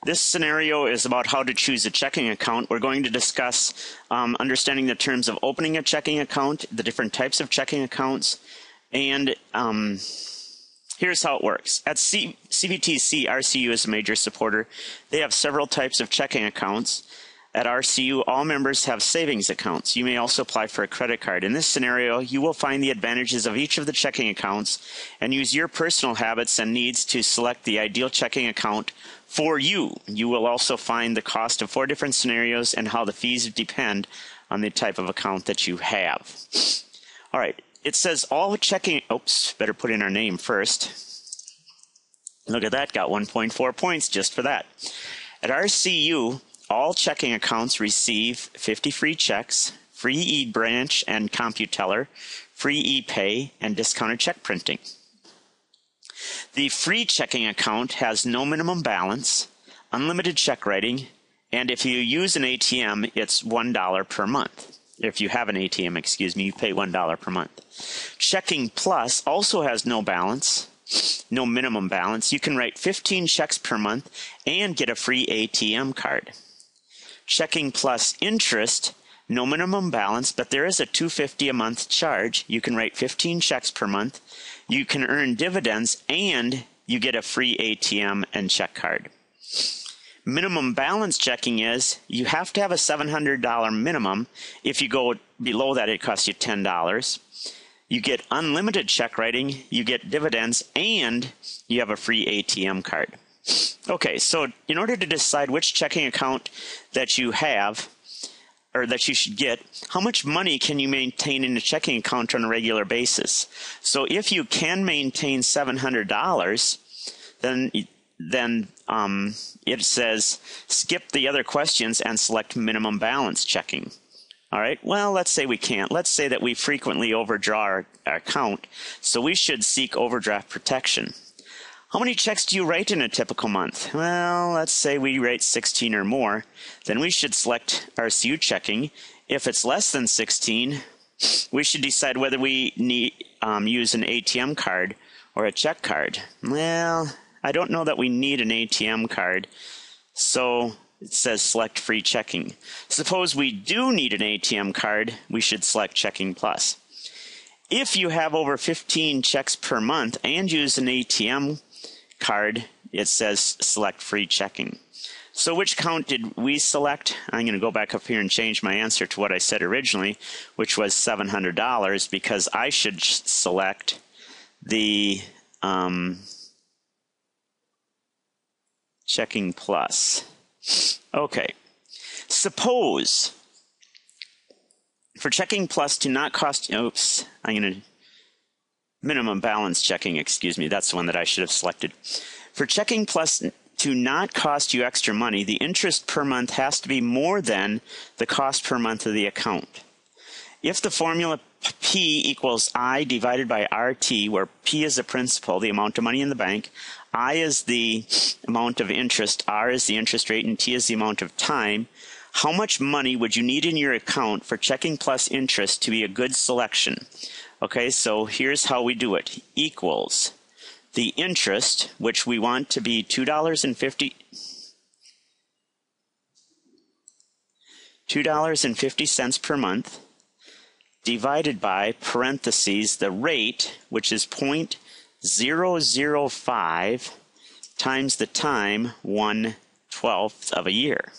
This scenario is about how to choose a checking account. We're going to discuss understanding the terms of opening a checking account, the different types of checking accounts, and here's how it works. At CVTC, RCU is a major supporter. They have several types of checking accounts. At RCU, all members have savings accounts. You may also apply for a credit card. In this scenario, you will find the advantages of each of the checking accounts and use your personal habits and needs to select the ideal checking account for you. You will also find the cost of 4 different scenarios and how the fees depend on the type of account that you have. All right, it says all checking, oops, better put in our name first. Look at that, got 1.4 points just for that. At RCU, all checking accounts receive 50 free checks, free eBranch and CompuTeller, free ePay, and discounted check printing. The free checking account has no minimum balance, unlimited check writing, and if you use an ATM, it's $1 per month. If you have an ATM, excuse me, you pay $1 per month. Checking Plus also has no balance, no minimum balance. You can write 15 checks per month and get a free ATM card. Checking Plus Interest, no minimum balance, but there is a $2.50 a month charge. You can write 15 checks per month. You can earn dividends, and you get a free ATM and check card. Minimum balance checking is you have to have a $700 minimum. If you go below that, it costs you $10. You get unlimited check writing, you get dividends, and you have a free ATM card. Okay, so in order to decide which checking account that you have or that you should get, how much money can you maintain in a checking account on a regular basis? So if you can maintain $700, then it says skip the other questions and select minimum balance checking. All right, well, let's say we can't. Let's say that we frequently overdraw our account, so we should seek overdraft protection. How many checks do you write in a typical month? Well, let's say we write 16 or more. Then we should select RCU checking. If it's less than 16, we should decide whether we need use an ATM card or a check card. Well, I don't know that we need an ATM card, so it says select free checking. Suppose we do need an ATM card, we should select Checking Plus. If you have over 15 checks per month and use an ATM card, it says select free checking. So which account did we select? I'm going to go back up here and change my answer to what I said originally, which was $700, because I should select the Checking Plus. Okay, suppose for Checking Plus to not cost, oops, I'm going to minimum balance checking, excuse me, that's the one that I should have selected. For Checking Plus to not cost you extra money, the interest per month has to be more than the cost per month of the account. If the formula P equals I divided by RT, where P is the principal, the amount of money in the bank, I is the amount of interest, R is the interest rate, and T is the amount of time, how much money would you need in your account for Checking Plus interest to be a good selection? Okay, so here's how we do it. Equals the interest, which we want to be $2.50 per month, divided by parentheses the rate, which is 0.005 times the time, 1/12 of a year.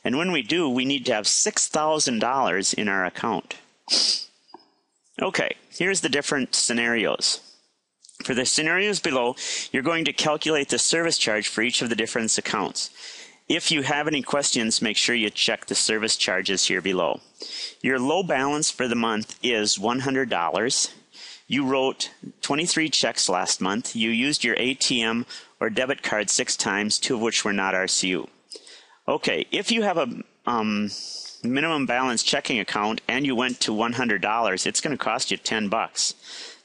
And when we do, we need to have $6,000 in our account. Okay, here's the different scenarios. For the scenarios below, you're going to calculate the service charge for each of the different accounts. If you have any questions, make sure you check the service charges here below. Your low balance for the month is $100. You wrote 23 checks last month. You used your ATM or debit card 6 times, 2 of which were not RCU. Okay, if you have a minimum balance checking account and you went to $100, it's going to cost you $10.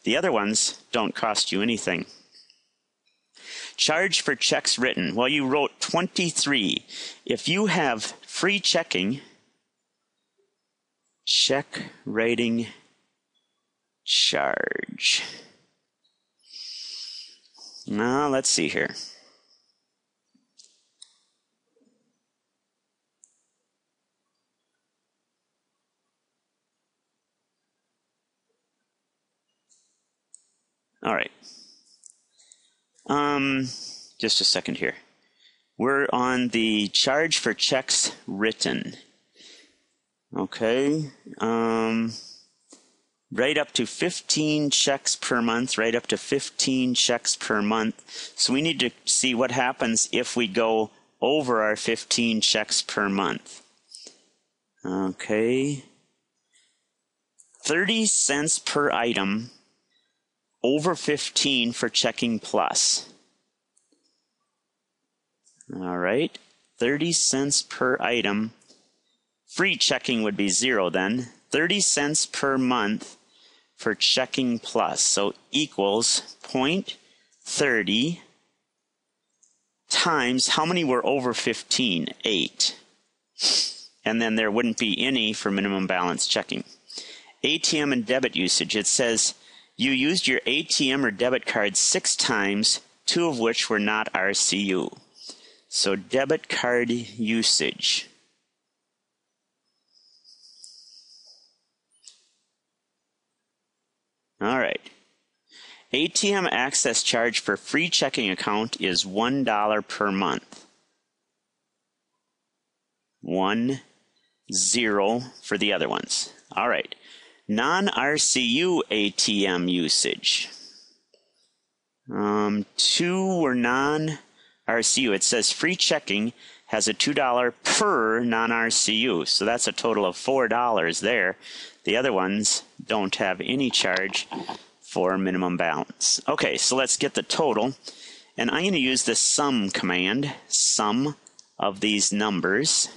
The other ones don't cost you anything. Charge for checks written. Well, you wrote 23. If you have free checking, check writing charge. Now, let's see here. All right. Just a second here. We're on the charge for checks written. Okay. Right up to 15 checks per month, right up to 15 checks per month. So we need to see what happens if we go over our 15 checks per month. Okay. 30 cents per item, over 15 for checking plus. All right, 30 cents per item. Free checking would be 0 then. 30 cents per month for checking plus. So equals 0.30 times, how many were over 15? 8. And then there wouldn't be any for minimum balance checking. ATM and debit usage. It says you used your ATM or debit card 6 times, 2 of which were not RCU. So debit card usage. All right. ATM access charge for free checking account is $1 per month. 1, 0 for the other ones. All right. Non-RCU ATM usage. 2 were non-RCU. It says free checking has a $2 per non-RCU. So that's a total of $4 there. The other ones don't have any charge for minimum balance. Okay, so let's get the total. And I'm going to use the sum command, sum of these numbers.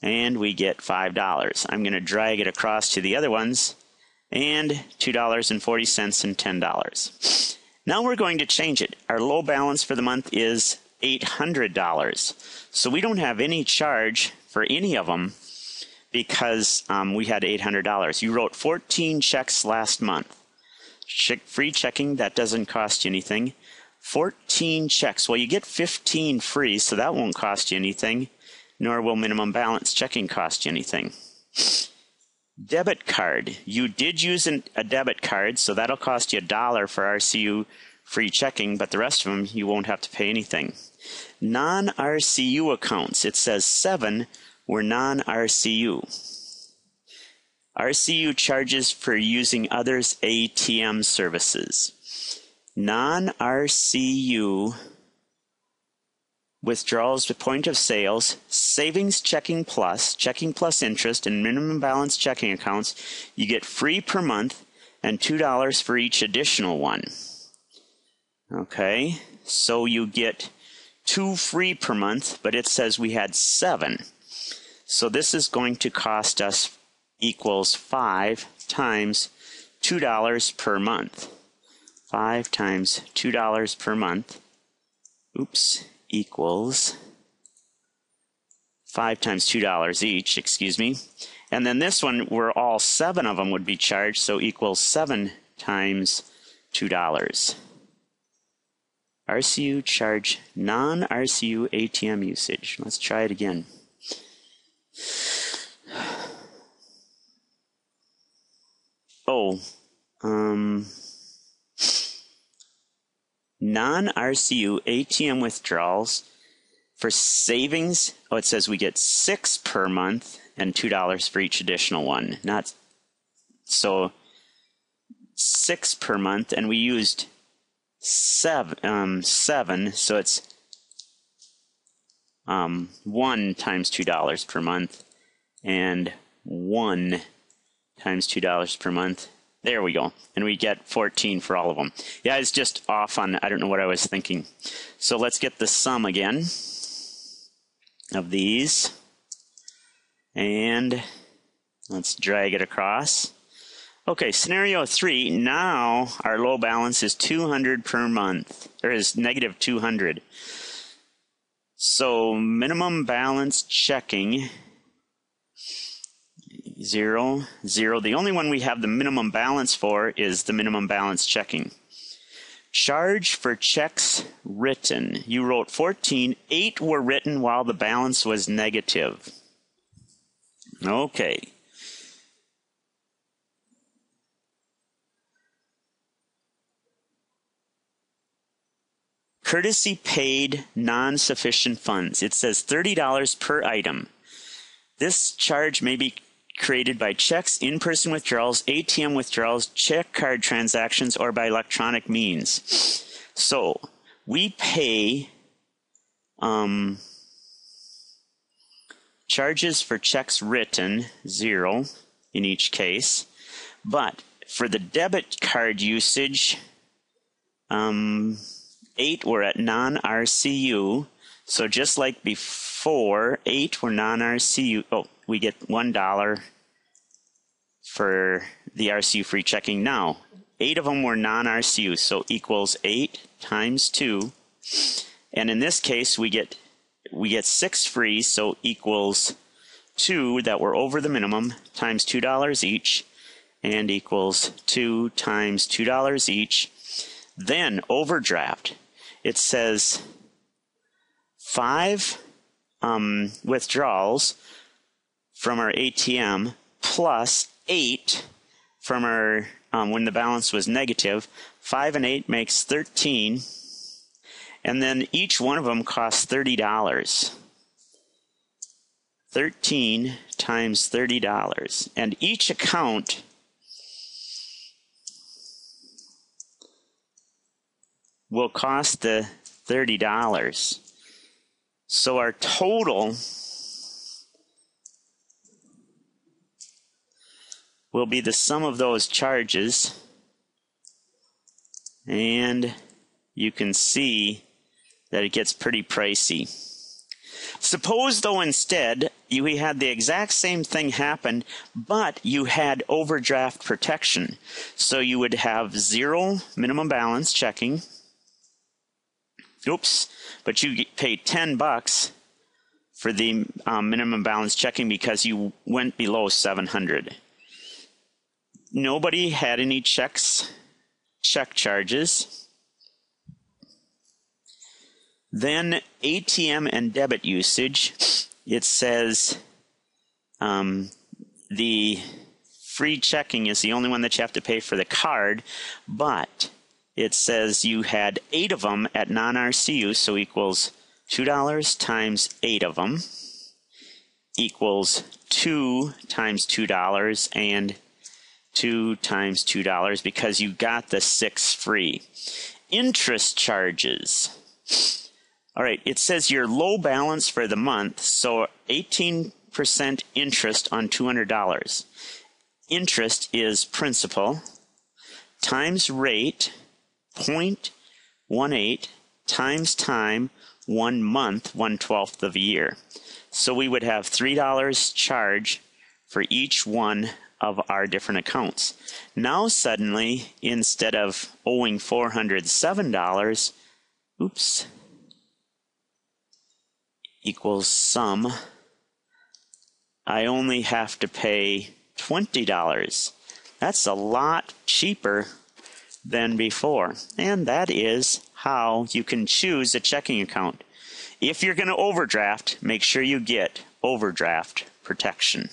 And we get $5. I'm going to drag it across to the other ones, and $2.40 and $10. Now we're going to change it. Our low balance for the month is $800. So we don't have any charge for any of them because we had $800. You wrote 14 checks last month. Free checking, that doesn't cost you anything. 14 checks. Well, you get 15 free, so that won't cost you anything. Nor will minimum balance checking cost you anything. Debit card. You did use a debit card, so that'll cost you $1 for RCU free checking, but the rest of them you won't have to pay anything. Non-RCU accounts. It says 7 were non-RCU. RCU charges for using others' ATM services. Non-RCU withdrawals to point of sales, savings checking plus interest, and minimum balance checking accounts, you get free per month and $2 for each additional one. Okay, so you get 2 free per month, but it says we had 7. So this is going to cost us equals 5 times $2 per month. 5 times $2 per month. Oops. Equals 5 times $2 each, excuse me. And then this one, where all 7 of them would be charged, so equals 7 times $2. RCU charge, non-RCU ATM usage. Let's try it again. Non-RCU ATM withdrawals for savings. Oh, it says we get 6 per month and $2 for each additional one. Not so 6 per month, and we used 7. So it's 1 times $2 per month and 1 times $2 per month. There we go. And we get 14 for all of them. Yeah, it's just off on, I don't know what I was thinking. So let's get the sum again of these. And let's drag it across. Okay, scenario 3. Now our low balance is $200 per month. Or is negative $200. So minimum balance checking, 0, 0. The only one we have the minimum balance for is the minimum balance checking. Charge for checks written. You wrote 14. 8 were written while the balance was negative. Okay. courtesy paid non-sufficient funds. It says $30 per item. This charge may be created by checks, in-person withdrawals, ATM withdrawals, check card transactions, or by electronic means. So we pay charges for checks written, 0 in each case, but for the debit card usage, 8 were at non-RCU. So just like before, 8 were non-RCU. Oh, we get $1 for the RCU free checking. Now, 8 of them were non-RCU, so equals 8 times 2. And in this case, we get 6 free, so equals 2 that were over the minimum times $2 each, and equals 2 times $2 each. Then overdraft. It says 5 withdrawals from our ATM plus 8 from our when the balance was negative. 5 and 8 makes 13, and then each one of them costs $30. 13 times $30, and each account will cost the $30. So our total will be the sum of those charges, and you can see that it gets pretty pricey. Suppose, though, instead we had the exact same thing happen, but you had overdraft protection. So you would have 0 minimum balance checking. Oops, but you paid $10 for the minimum balance checking because you went below 700. Nobody had any check charges. Then ATM and debit usage. It says the free checking is the only one that you have to pay for the card, but it says you had 8 of them at non-RCU, so equals $2 times 8 of them equals 2 times $2 and 2 times $2 because you got the 6 free. Interest charges. All right, it says your low balance for the month, so 18% interest on $200. Interest is principal times rate, 0.18 times time, 1 month, 1/12 of a year. So we would have $3 charge for each one of our different accounts. Now suddenly, instead of owing $407, oops, equals sum, I only have to pay $20. That's a lot cheaper than before. And that is how you can choose a checking account. If you're going to overdraft, make sure you get overdraft protection.